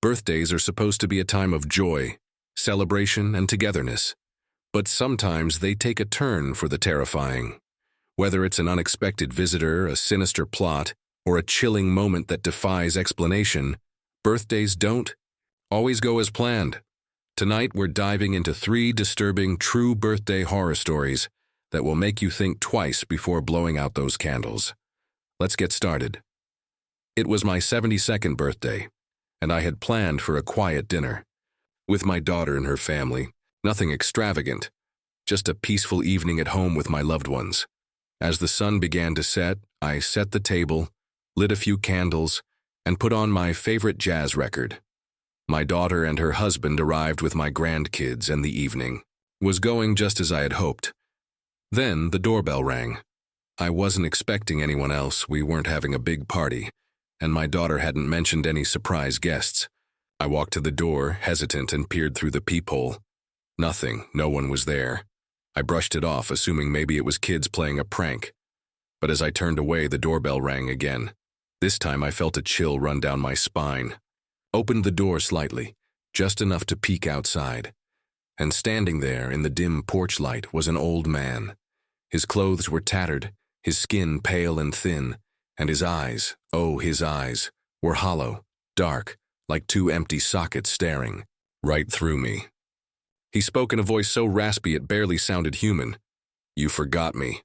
Birthdays are supposed to be a time of joy, celebration, and togetherness. But sometimes they take a turn for the terrifying. Whether it's an unexpected visitor, a sinister plot, or a chilling moment that defies explanation, birthdays don't always go as planned. Tonight we're diving into 3 disturbing true birthday horror stories that will make you think twice before blowing out those candles. Let's get started. It was my 72nd birthday, and I had planned for a quiet dinner. With my daughter and her family, nothing extravagant, just a peaceful evening at home with my loved ones. As the sun began to set, I set the table, lit a few candles, and put on my favorite jazz record. My daughter and her husband arrived with my grandkids, and the evening was going just as I had hoped. Then the doorbell rang. I wasn't expecting anyone else. We weren't having a big party, and my daughter hadn't mentioned any surprise guests. I walked to the door, hesitant, and peered through the peephole. Nothing, no one was there. I brushed it off, assuming maybe it was kids playing a prank. But as I turned away, the doorbell rang again. This time I felt a chill run down my spine. Opened the door slightly, just enough to peek outside. And standing there in the dim porch light was an old man. His clothes were tattered, his skin pale and thin, and his eyes, oh, his eyes, were hollow, dark, like 2 empty sockets staring right through me. He spoke in a voice so raspy it barely sounded human. "You forgot me."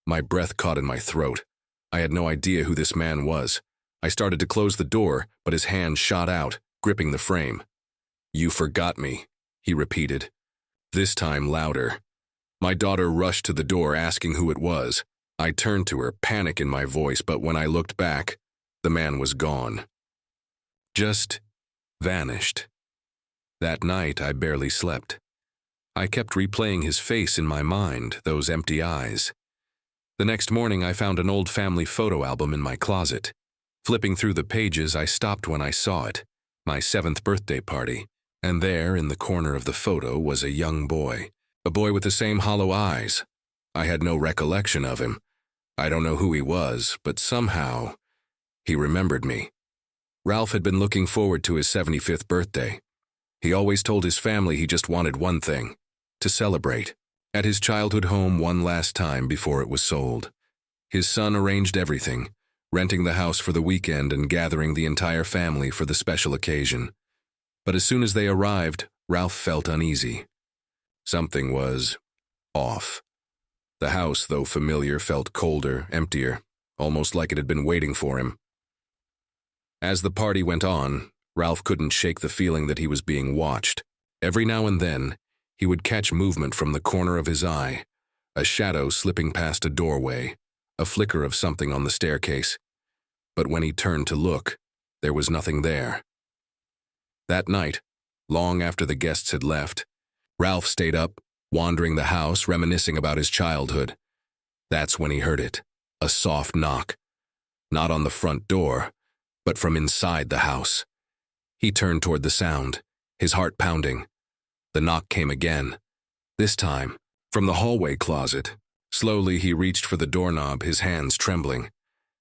My breath caught in my throat. I had no idea who this man was. I started to close the door, but his hand shot out, gripping the frame. "You forgot me," he repeated, this time louder. My daughter rushed to the door, asking who it was. I turned to her, panic in my voice, but when I looked back, the man was gone. Just vanished. That night, I barely slept. I kept replaying his face in my mind, those empty eyes. The next morning, I found an old family photo album in my closet. Flipping through the pages, I stopped when I saw it, my 7th birthday party, and there, in the corner of the photo, was a young boy, a boy with the same hollow eyes. I had no recollection of him. I don't know who he was, but somehow, he remembered me. Ralph had been looking forward to his 75th birthday. He always told his family he just wanted one thing, to celebrate, at his childhood home one last time before it was sold. His son arranged everything, renting the house for the weekend and gathering the entire family for the special occasion. But as soon as they arrived, Ralph felt uneasy. Something was off. The house, though familiar, felt colder, emptier, almost like it had been waiting for him. As the party went on, Ralph couldn't shake the feeling that he was being watched. Every now and then, he would catch movement from the corner of his eye, a shadow slipping past a doorway, a flicker of something on the staircase. But when he turned to look, there was nothing there. That night, long after the guests had left, Ralph stayed up, wandering the house, reminiscing about his childhood. That's when he heard it, a soft knock. Not on the front door, but from inside the house. He turned toward the sound, his heart pounding. The knock came again, this time from the hallway closet. Slowly he reached for the doorknob, his hands trembling.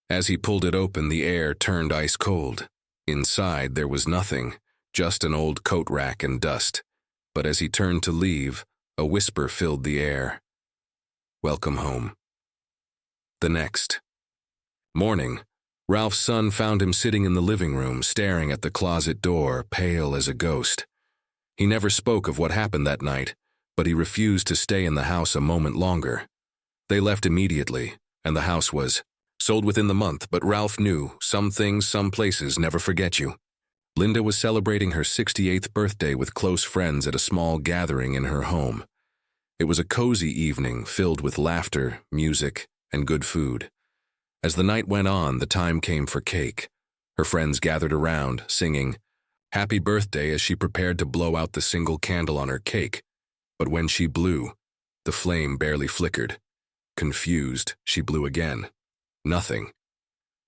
As he pulled it open, the air turned ice cold. Inside there was nothing, just an old coat rack and dust. But as he turned to leave, a whisper filled the air. "Welcome home." The next morning, Ralph's son found him sitting in the living room, staring at the closet door, pale as a ghost. He never spoke of what happened that night, but he refused to stay in the house a moment longer. They left immediately, and the house was sold within the month, but Ralph knew some things, some places never forget you. Linda was celebrating her 68th birthday with close friends at a small gathering in her home. It was a cozy evening filled with laughter, music, and good food. As the night went on, the time came for cake. Her friends gathered around, singing "Happy Birthday" as she prepared to blow out the single candle on her cake. But when she blew, the flame barely flickered. Confused, she blew again. Nothing.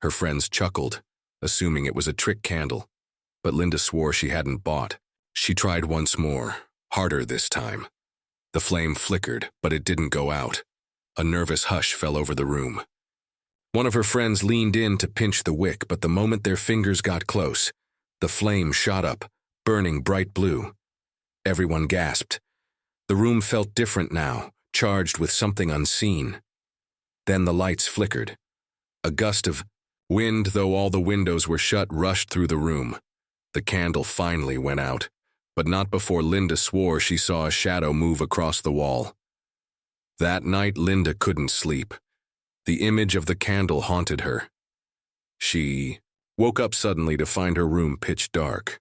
Her friends chuckled, assuming it was a trick candle. But Linda swore she hadn't bought. She tried once more, harder this time. The flame flickered, but it didn't go out. A nervous hush fell over the room. One of her friends leaned in to pinch the wick, but the moment their fingers got close, The flame shot up, burning bright blue. Everyone gasped. The room felt different now, charged with something unseen. Then the lights flickered. A gust of wind, though all the windows were shut, rushed through the room. The candle finally went out, but not before Linda swore she saw a shadow move across the wall. That night, Linda couldn't sleep. The image of the candle haunted her. She woke up suddenly to find her room pitch dark.